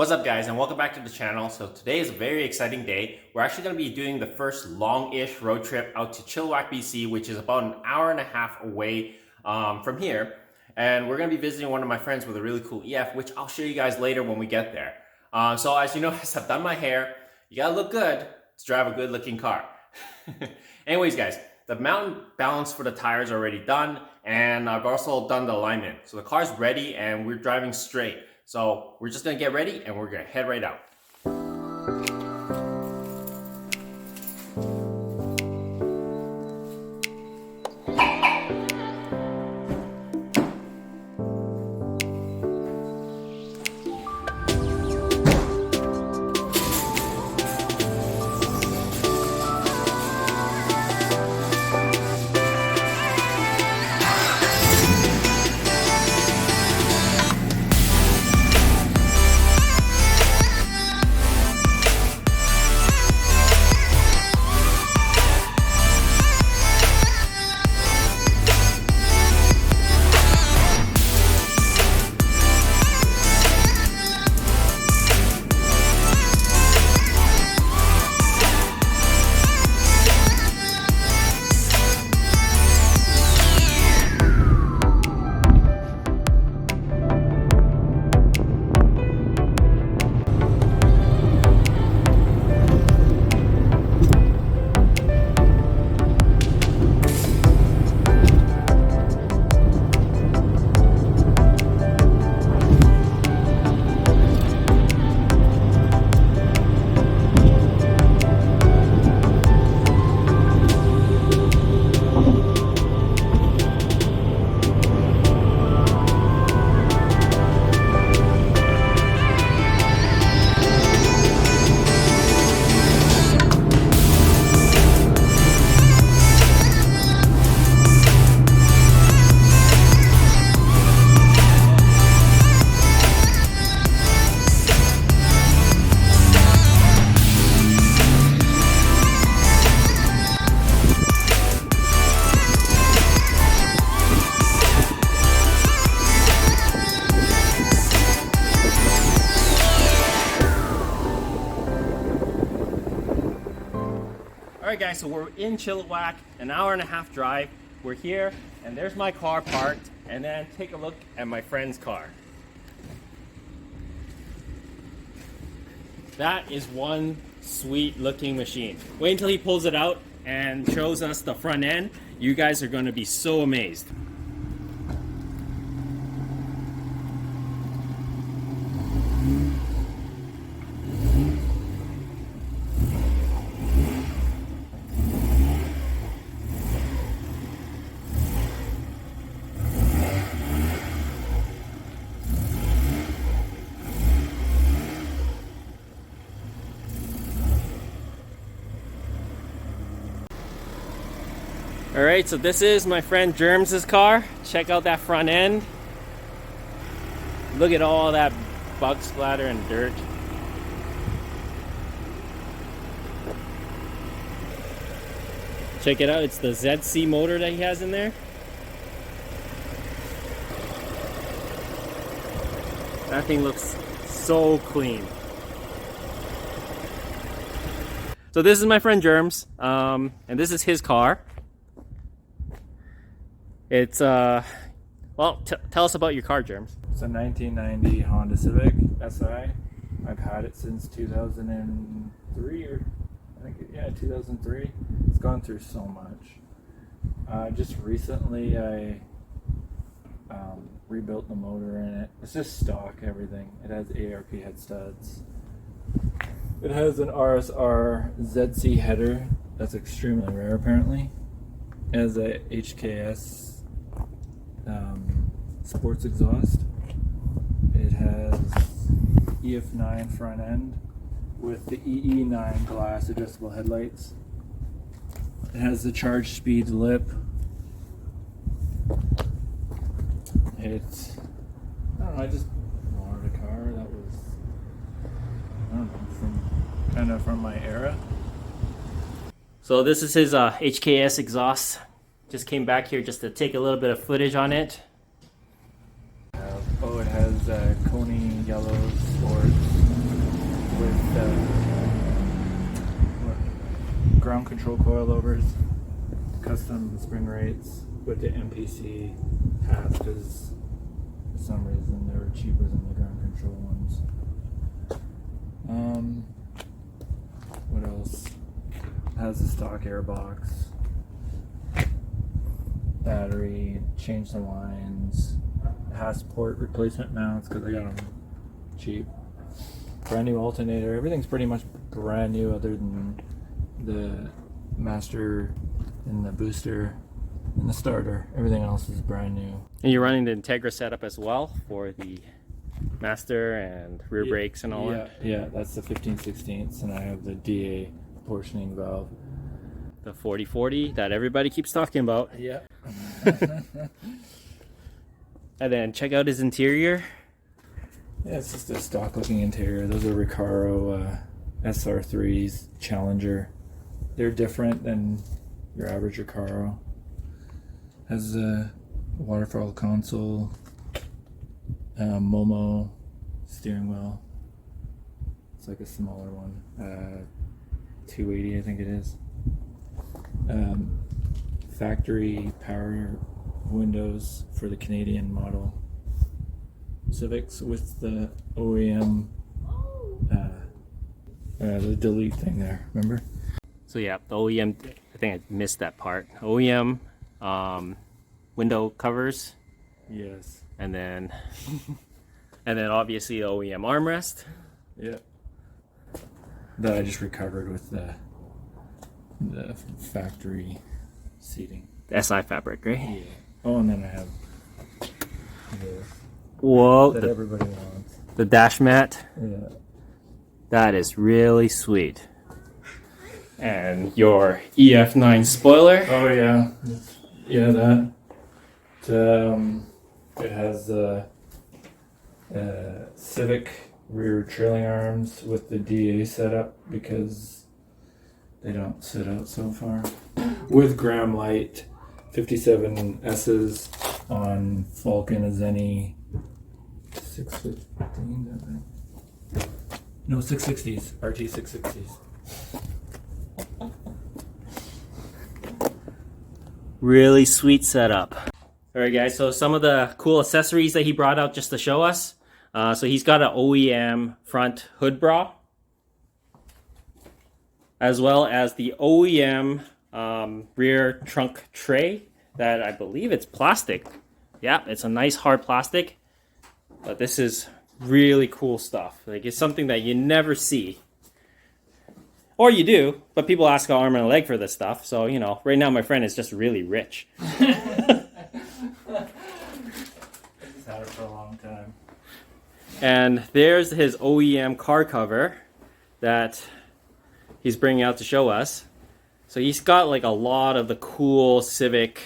What's up guys, and welcome back to the channel. So today is a very exciting day. We're actually going to be doing the first long-ish road trip out to Chilliwack, BC, which is about an hour and a half away from here. And we're going to be visiting one of my friends with a really cool EF, which I'll show you guys later when we get there. So as you notice, I've done my hair. You gotta look good to drive a good looking car. Anyways guys, the mountain balance for the tires are already done, and I've also done the alignment. So the car's ready and we're driving straight. So we're just gonna get ready and we're gonna head right out. Alright guys, so we're in Chilliwack, an hour and a half drive. We're here, and there's my car parked, and then take a look at my friend's car. That is one sweet looking machine. Wait until he pulls it out and shows us the front end. You guys are going to be so amazed. Alright, so this is my friend Germs' car. Check out that front end. Look at all that bug splatter and dirt. Check it out, it's the ZC motor that he has in there. That thing looks so clean. So this is my friend Germs, and this is his car. It's, well, tell us about your car, Germs. It's a 1990 Honda Civic SI. I've had it since 2003, or I think, yeah, 2003. It's gone through so much. Just recently I rebuilt the motor in it. It's just stock, everything. It has ARP head studs. It has an RSR ZC header. That's extremely rare apparently. It has a HKS sports exhaust. It has EF9 front end with the EE9 glass adjustable headlights. It has the charge speed lip. It's, I don't know, I just wanted a car that was, I don't know, kind of from my era. So this is his HKS exhaust. Just came back here just to take a little bit of footage on it. Oh, it has Coney yellow sports. ground control coilovers, custom spring rates with the MPC tabs because for some reason they were cheaper than the ground control ones. What else? It has a stock airbox, battery, change the lines. It has port replacement mounts because I got them cheap. Brand new alternator. Everything's pretty much brand new other than the master and the booster and the starter. Everything else is brand new. And you're running the Integra setup as well for the master and rear brakes and all that? Yeah, that's the 15/16, and I have the DA portioning valve. The 40/40 that everybody keeps talking about. Yeah. And then check out his interior. Yeah, it's just a stock looking interior. Those are Recaro SR3s, Challenger. They're different than your average Recaro. Has a waterfall console, Momo steering wheel. It's like a smaller one, 280 I think it is. Factory power windows for the Canadian model Civics with the OEM the delete thing there, remember? So yeah, the OEM, I think I missed that part. OEM window covers. Yes. And then obviously the OEM armrest. Yeah. That I just recovered with the factory seating. The SI fabric, right? Yeah. Oh, and then I have this Whoa, that everybody wants. the dash mat. Yeah. That is really sweet. And your EF9 spoiler. Oh yeah. Yeah, that. It has Civic rear trailing arms with the DA setup because they don't sit out so far. With Graham Light 57S's on Falcon Azeni 615s, I think. No, 660s, RT 660s. Really sweet setup. Alright guys, so some of the cool accessories that he brought out just to show us. So he's got an OEM front hood bra, as well as the OEM rear trunk tray that I believe it's plastic. Yeah, it's a nice hard plastic, but this is really cool stuff. Like, it's something that you never see. Or you do, but people ask an arm and a leg for this stuff. So, you know, right now my friend is just really rich. I've had it for a long time. And there's his OEM car cover that he's bringing out to show us. So he's got like a lot of the cool Civic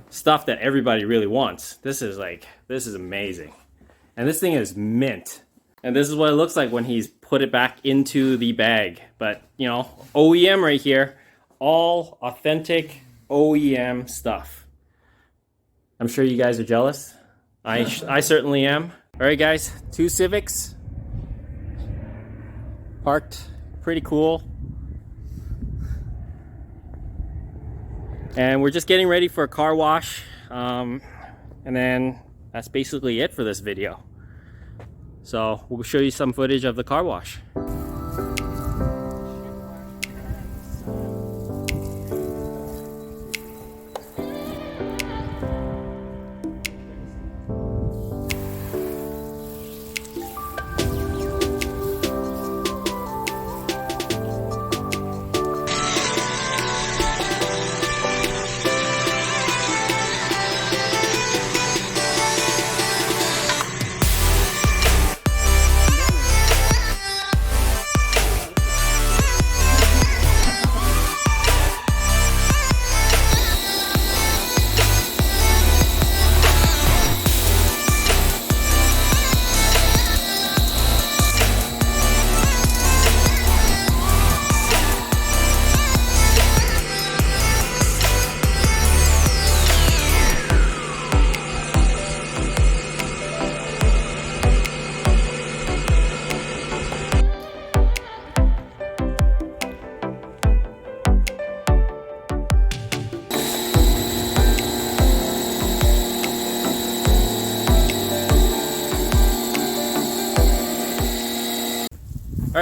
stuff that everybody really wants. This is amazing. And this thing is mint. And this is what it looks like when he's put it back into the bag. But, you know, OEM right here, all authentic OEM stuff. I'm sure you guys are jealous. I certainly am. All right, guys, 2 Civics parked, pretty cool. And we're just getting ready for a car wash. And then that's basically it for this video. So we'll show you some footage of the car wash.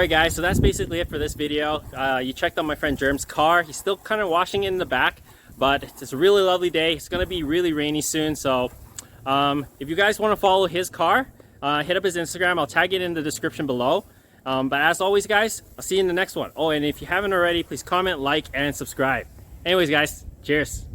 Alright guys, so that's basically it for this video. You checked out my friend Germ's car. He's still kind of washing it in the back, but it's a really lovely day. It's going to be really rainy soon, so if you guys want to follow his car, hit up his Instagram. I'll tag it in the description below. But as always guys, I'll see you in the next one. Oh, and if you haven't already, please comment, like, and subscribe. Anyways guys, cheers.